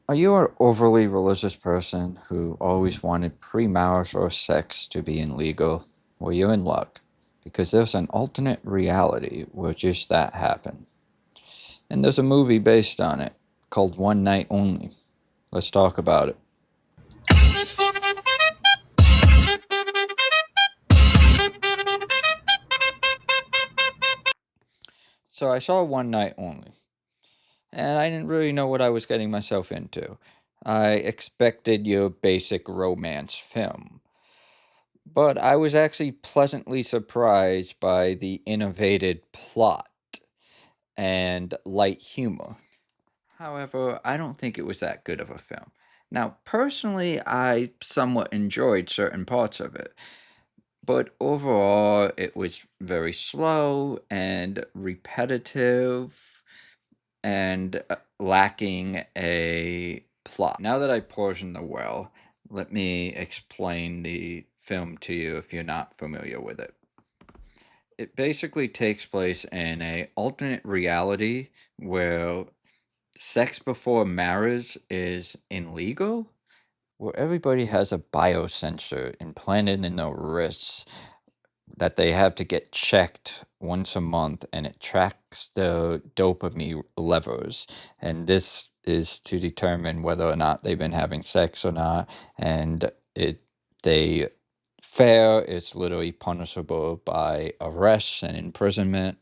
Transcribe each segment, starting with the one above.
Are you an overly religious person who always wanted premarital sex to be illegal? Well, you're in luck, because there's an alternate reality where just that happened. And there's a movie based on it called One Night Only. Let's talk about it. So I saw One Night Only, and I didn't really know what I was getting myself into. I expected your basic romance film, but I was actually pleasantly surprised by the innovated plot and light humor. However, I don't think it was that good of a film. Now, personally, I somewhat enjoyed certain parts of it, but overall, it was very slow and repetitive and lacking a plot. Now that I portioned the well, let me explain the film to you if you're not familiar with it. It basically takes place in a alternate reality where sex before marriage is illegal, where everybody has a biosensor implanted in their wrists that they have to get checked once a month, and it tracks the dopamine levels. And this is to determine whether or not they've been having sex or not. And it they fail is literally punishable by arrest and imprisonment.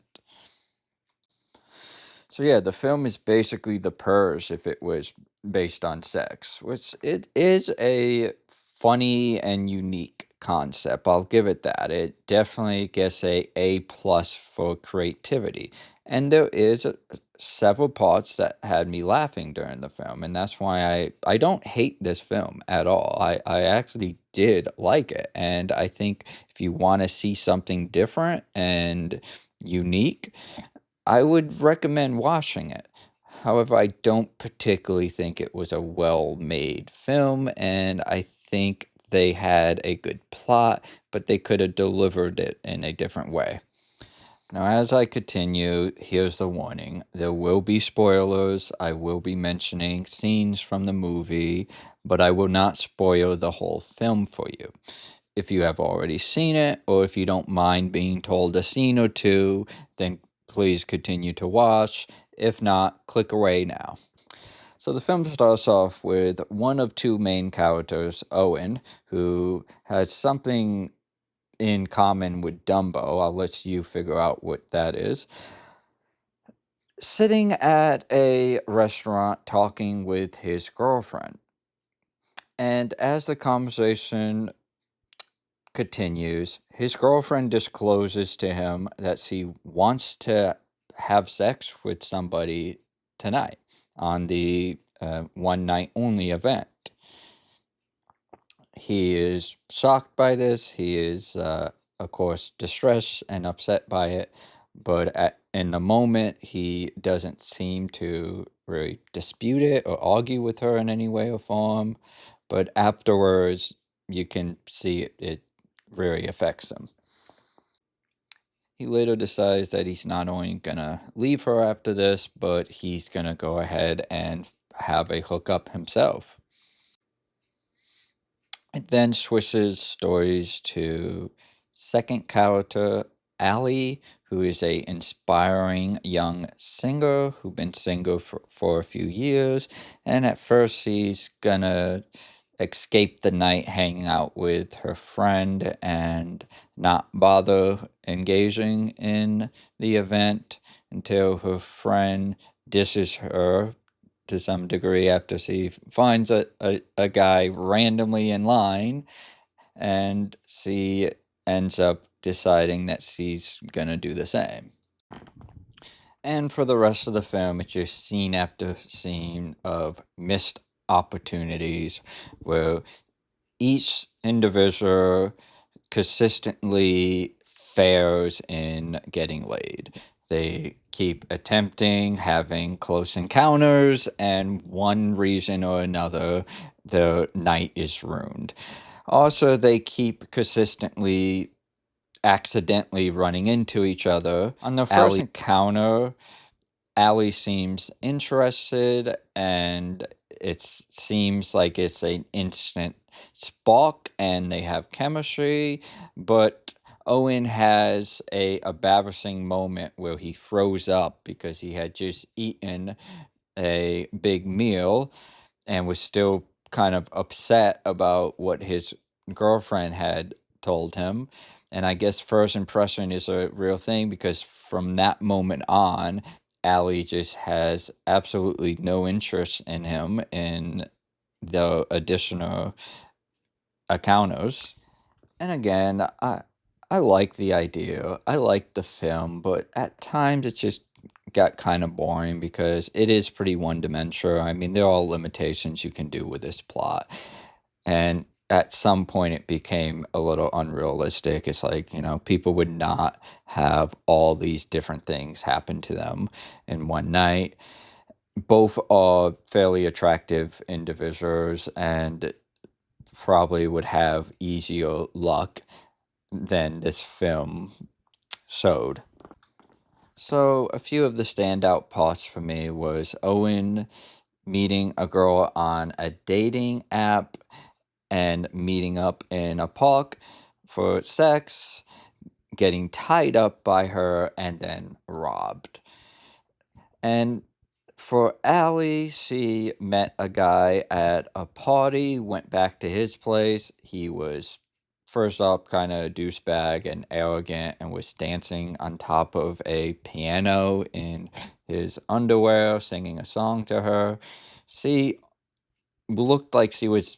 So yeah, the film is basically The Purge if it was based on sex, which it is a funny and unique concept. I'll give it that. It definitely gets A plus for creativity. And there is several parts that had me laughing during the film, and that's why I don't hate this film at all. I actually did like it, and I think if you want to see something different and unique, I would recommend watching it. However, I don't particularly think it was a well-made film, and I think they had a good plot, but they could have delivered it in a different way. Now, as I continue, here's the warning. There will be spoilers. I will be mentioning scenes from the movie, but I will not spoil the whole film for you. If you have already seen it, or if you don't mind being told a scene or two, then please continue to watch. If not, click away now. So the film starts off with one of two main characters, Owen, who has something in common with Dumbo. I'll let you figure out what that is. Sitting at a restaurant talking with his girlfriend. And as the conversation continues, his girlfriend discloses to him that she wants to have sex with somebody tonight on the one night only event. He is shocked by this. He is, of course, distressed and upset by it. But in the moment, he doesn't seem to really dispute it or argue with her in any way or form. But afterwards, you can see it really affects him. He later decides that he's not only gonna leave her after this, but he's gonna go ahead and have a hookup himself. It then switches stories to second character Allie, who is a inspiring young singer who been single for a few years, and at first she's gonna escape the night hanging out with her friend and not bother engaging in the event until her friend disses her to some degree after she finds a guy randomly in line, and she ends up deciding that she's gonna do the same. And for the rest of the film, it's just scene after scene of missed opportunities where each individual consistently fails in getting laid. They keep attempting, having close encounters, and one reason or another, the night is ruined. Also, they keep consistently accidentally running into each other. On the first encounter, Allie seems interested and it seems like it's an instant spark and they have chemistry, but Owen has a embarrassing moment where he froze up because he had just eaten a big meal and was still kind of upset about what his girlfriend had told him. And I guess first impression is a real thing because from that moment on, Allie just has absolutely no interest in him in the additional encounters. And again, I like the idea. I like the film, but at times it just got kind of boring because it is pretty one-dimensional. I mean, there are limitations you can do with this plot. And at some point it became a little unrealistic. It's like, people would not have all these different things happen to them in one night. Both are fairly attractive individuals and probably would have easier luck than this film showed. So a few of the standout parts for me was Owen meeting a girl on a dating app and meeting up in a park for sex, getting tied up by her, and then robbed. And for Allie, she met a guy at a party, went back to his place. He was first up kind of douchebag and arrogant and was dancing on top of a piano in his underwear, singing a song to her. She looked like she was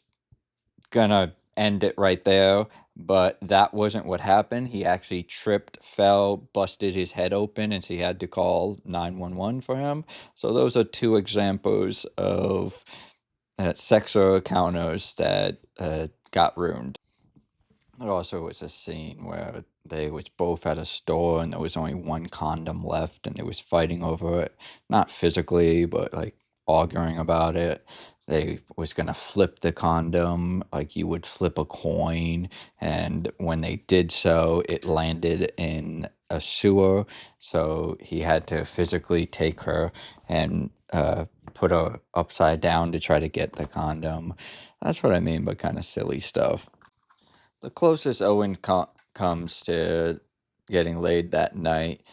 gonna end it right there, but that wasn't what happened. He actually tripped, fell, busted his head open, and she had to call 911 for him. So those are two examples of sexual encounters that got ruined. There also was a scene where they was both at a store and there was only one condom left and they was fighting over it. Not physically, but like arguing about it. They was gonna flip the condom like you would flip a coin, and when they did so, it landed in a sewer, so he had to physically take her and put her upside down to try to get the condom. That's what I mean by kind of silly stuff. The closest Owen comes to getting laid that night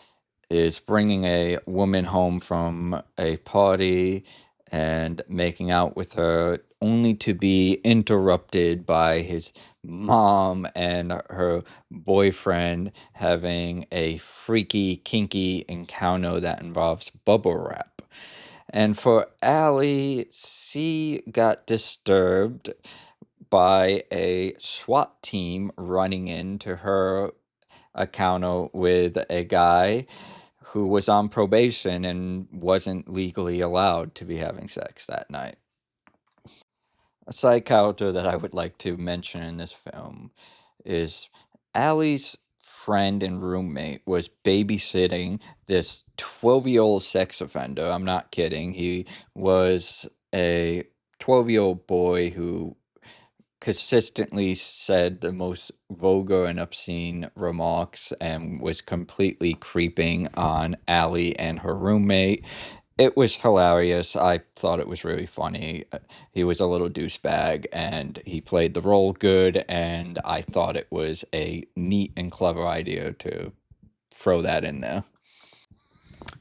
is bringing a woman home from a party and making out with her, only to be interrupted by his mom and her boyfriend having a freaky, kinky encounter that involves bubble wrap. And for Allie, she got disturbed by a SWAT team running into her encounter with a guy who was on probation and wasn't legally allowed to be having sex that night. A side character that I would like to mention in this film is Allie's friend and roommate was babysitting this 12-year-old sex offender. I'm not kidding. He was a 12-year-old boy who consistently said the most vulgar and obscene remarks and was completely creeping on Allie and her roommate. It was hilarious. I thought it was really funny. He was a little douchebag and he played the role good, and I thought it was a neat and clever idea to throw that in there.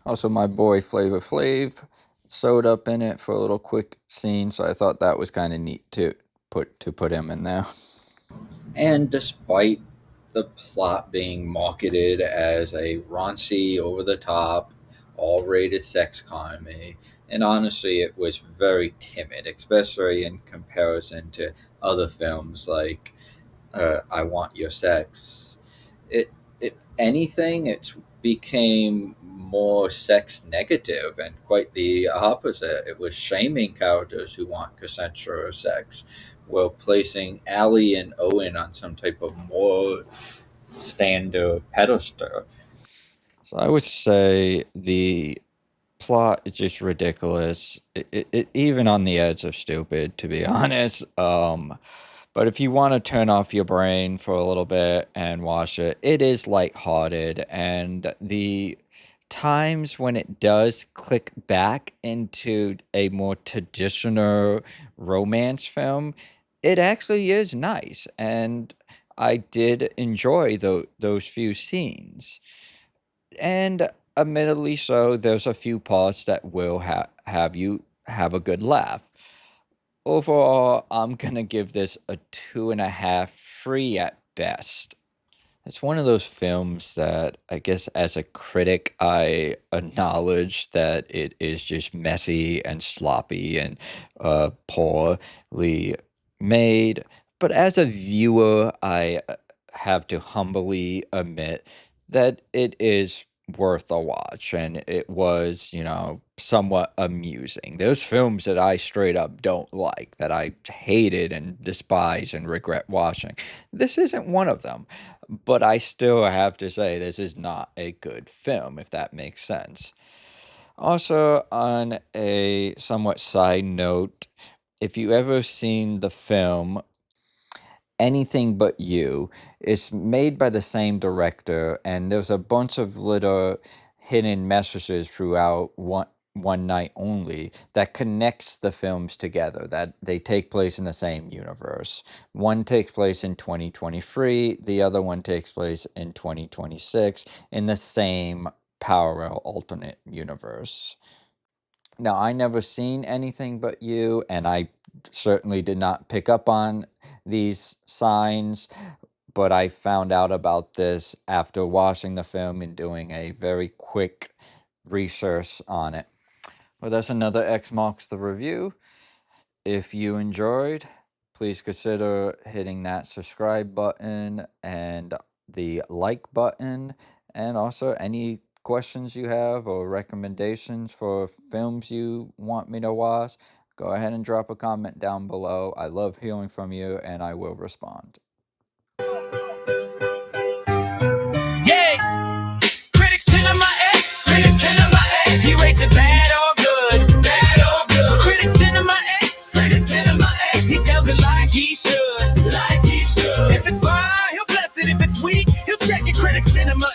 Also, my boy Flavor Flav showed up in it for a little quick scene, so I thought that was kind of neat to put him in there. And despite the plot being marketed as a raunchy, over the top, all rated sex comedy, and honestly, it was very timid, especially in comparison to other films like I Want Your Sex. It, if anything, it became more sex negative and quite the opposite. It was shaming characters who want consensual sex, while placing Allie and Owen on some type of more standard pedestal. So I would say the plot is just ridiculous. Even on the edge of stupid, to be honest. But if you want to turn off your brain for a little bit and watch it, it is lighthearted, and the times when it does click back into a more traditional romance film, it actually is nice, and I did enjoy those few scenes. And admittedly so, there's a few parts that will have you have a good laugh. Overall, I'm gonna give this a 2.5 free at best. It's one of those films that I guess as a critic, I acknowledge that it is just messy and sloppy and poorly made. But as a viewer, I have to humbly admit that it is worth a watch, and it was, somewhat amusing. There's films that I straight up don't like, that I hated and despise and regret watching. This isn't one of them, but I still have to say this is not a good film, if that makes sense. Also, on a somewhat side note, if you ever seen the film Anything But You, it's made by the same director, and there's a bunch of little hidden messages throughout one night only that connects the films together, that they take place in the same universe. One takes place in 2023, the other one takes place in 2026 in the same parallel alternate universe. Now, I never seen Anything But You, and I certainly did not pick up on these signs, but I found out about this after watching the film and doing a very quick research on it. Well, that's another X Marks the Review. If you enjoyed, please consider hitting that subscribe button and the like button, and also any questions you have or recommendations for films you want me to watch, go ahead and drop a comment down below. I love hearing from you, and I will respond. Yeah, critics tell my ex, critics tell my ex, he rates it bad or good, bad or good. Critics tell my ex, critics tell my ex, he tells it like he should, like he should. If it's fine, he'll bless it. If it's weak, he'll check it. Critics tell my